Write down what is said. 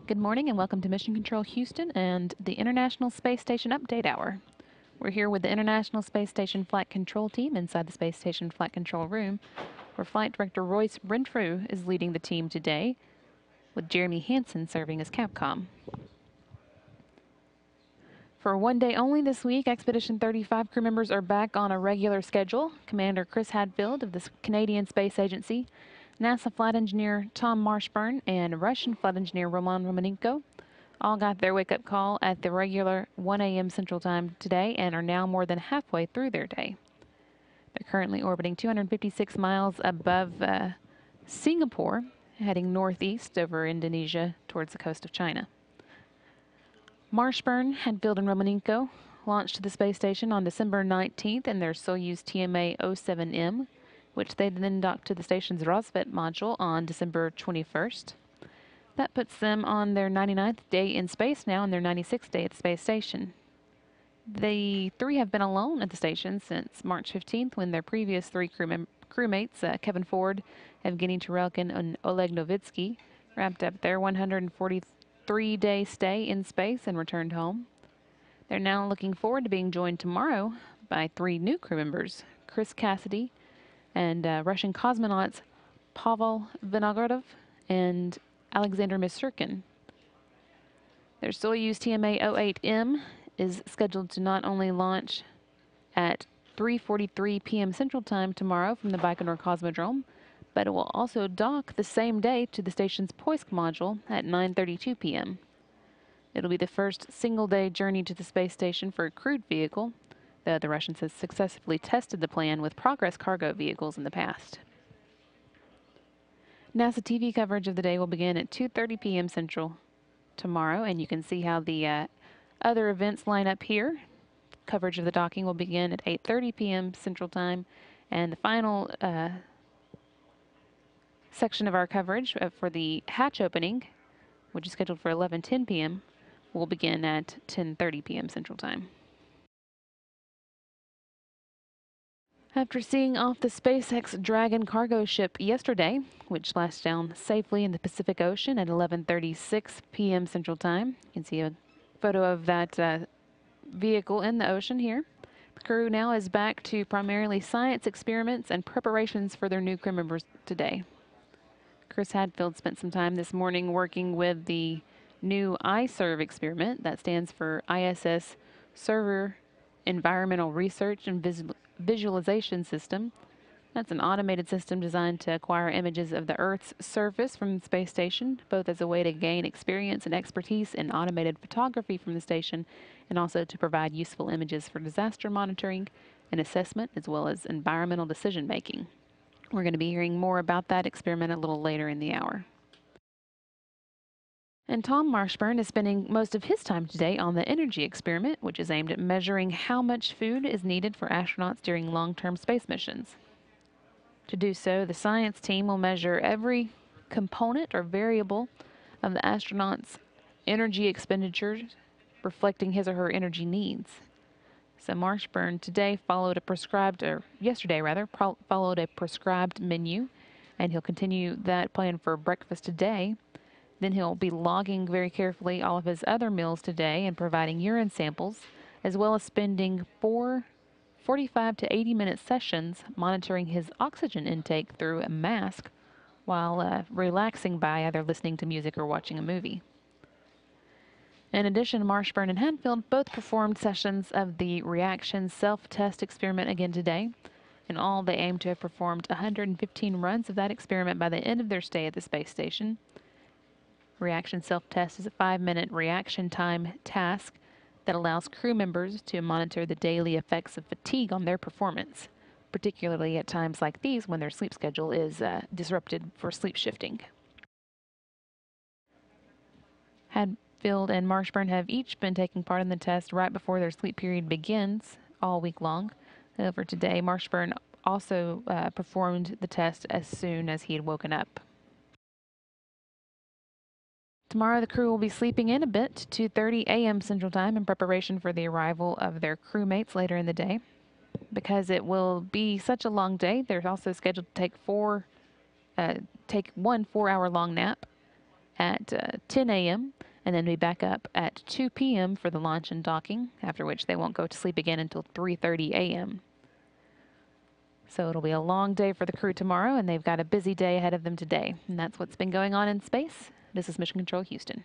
Good morning and welcome to Mission Control Houston and the International Space Station Update Hour. We're here with the International Space Station Flight Control Team inside the Space Station Flight Control Room, where Flight Director Royce Renfrew is leading the team today, with Jeremy Hansen serving as Capcom. For one day only this week, Expedition 35 crew members are back on a regular schedule. Commander Chris Hadfield of the Canadian Space Agency, NASA flight engineer Tom Marshburn, and Russian flight engineer Roman Romanenko all got their wake-up call at the regular 1 a.m. Central Time today and are now more than halfway through their day. They're currently orbiting 256 miles above Singapore, heading northeast over Indonesia towards the coast of China. Marshburn, Hadfield, and Romanenko launched to the space station on December 19th in their Soyuz TMA-07M, which they then docked to the station's Rosvet module on December 21st. That puts them on their 99th day in space now and their 96th day at the space station. The three have been alone at the station since March 15th, when their previous three crewmates, Kevin Ford, Evgeny Tarelkin, and Oleg Novitsky, wrapped up their 143-day stay in space and returned home. They're now looking forward to being joined tomorrow by three new crew members, Chris Cassidy and Russian cosmonauts Pavel Vinogradov and Alexander Misurkin. Their Soyuz TMA-08M is scheduled to not only launch at 3:43 p.m. Central Time tomorrow from the Baikonur Cosmodrome, but it will also dock the same day to the station's Poisk module at 9:32 p.m. It'll be the first single-day journey to the space station for a crewed vehicle, though the Russians have successfully tested the plan with Progress cargo vehicles in the past. NASA TV coverage of the day will begin at 2:30 p.m. Central tomorrow, and you can see how the other events line up here. Coverage of the docking will begin at 8:30 p.m. Central Time, and the final section of our coverage for the hatch opening, which is scheduled for 11:10 p.m., will begin at 10:30 p.m. Central Time. After seeing off the SpaceX Dragon cargo ship yesterday, which splashed down safely in the Pacific Ocean at 11:36 p.m. Central Time, you can see a photo of that vehicle in the ocean here. The crew now is back to primarily science experiments and preparations for their new crew members today. Chris Hadfield spent some time this morning working with the new iServe experiment. That stands for ISS Server Environmental Research and Visualization System. That's an automated system designed to acquire images of the Earth's surface from the space station, both as a way to gain experience and expertise in automated photography from the station, and also to provide useful images for disaster monitoring and assessment, as well as environmental decision making. We're going to be hearing more about that experiment a little later in the hour. And Tom Marshburn is spending most of his time today on the energy experiment, which is aimed at measuring how much food is needed for astronauts during long-term space missions. To do so, the science team will measure every component or variable of the astronaut's energy expenditures, reflecting his or her energy needs. So Marshburn today followed a prescribed, or yesterday rather, followed a prescribed menu, and he'll continue that plan for breakfast today. Then he'll be logging very carefully all of his other meals today and providing urine samples, as well as spending 45 to 80-minute sessions monitoring his oxygen intake through a mask while relaxing by either listening to music or watching a movie. In addition, Marshburn and Hadfield both performed sessions of the reaction self-test experiment again today. In all, they aim to have performed 115 runs of that experiment by the end of their stay at the space station. Reaction self-test is a 5-minute reaction time task that allows crew members to monitor the daily effects of fatigue on their performance, particularly at times like these when their sleep schedule is disrupted for sleep shifting. Hadfield and Marshburn have each been taking part in the test right before their sleep period begins all week long. However, today, Marshburn also performed the test as soon as he had woken up. Tomorrow, the crew will be sleeping in a bit to 2:30 a.m. Central Time in preparation for the arrival of their crewmates later in the day. Because it will be such a long day, they're also scheduled to take one 4-hour-long nap. at 10 a.m. and then be back up at 2 p.m. for the launch and docking, after which they won't go to sleep again until 3:30 a.m. So it'll be a long day for the crew tomorrow, and they've got a busy day ahead of them today. And that's what's been going on in space. This is Mission Control Houston.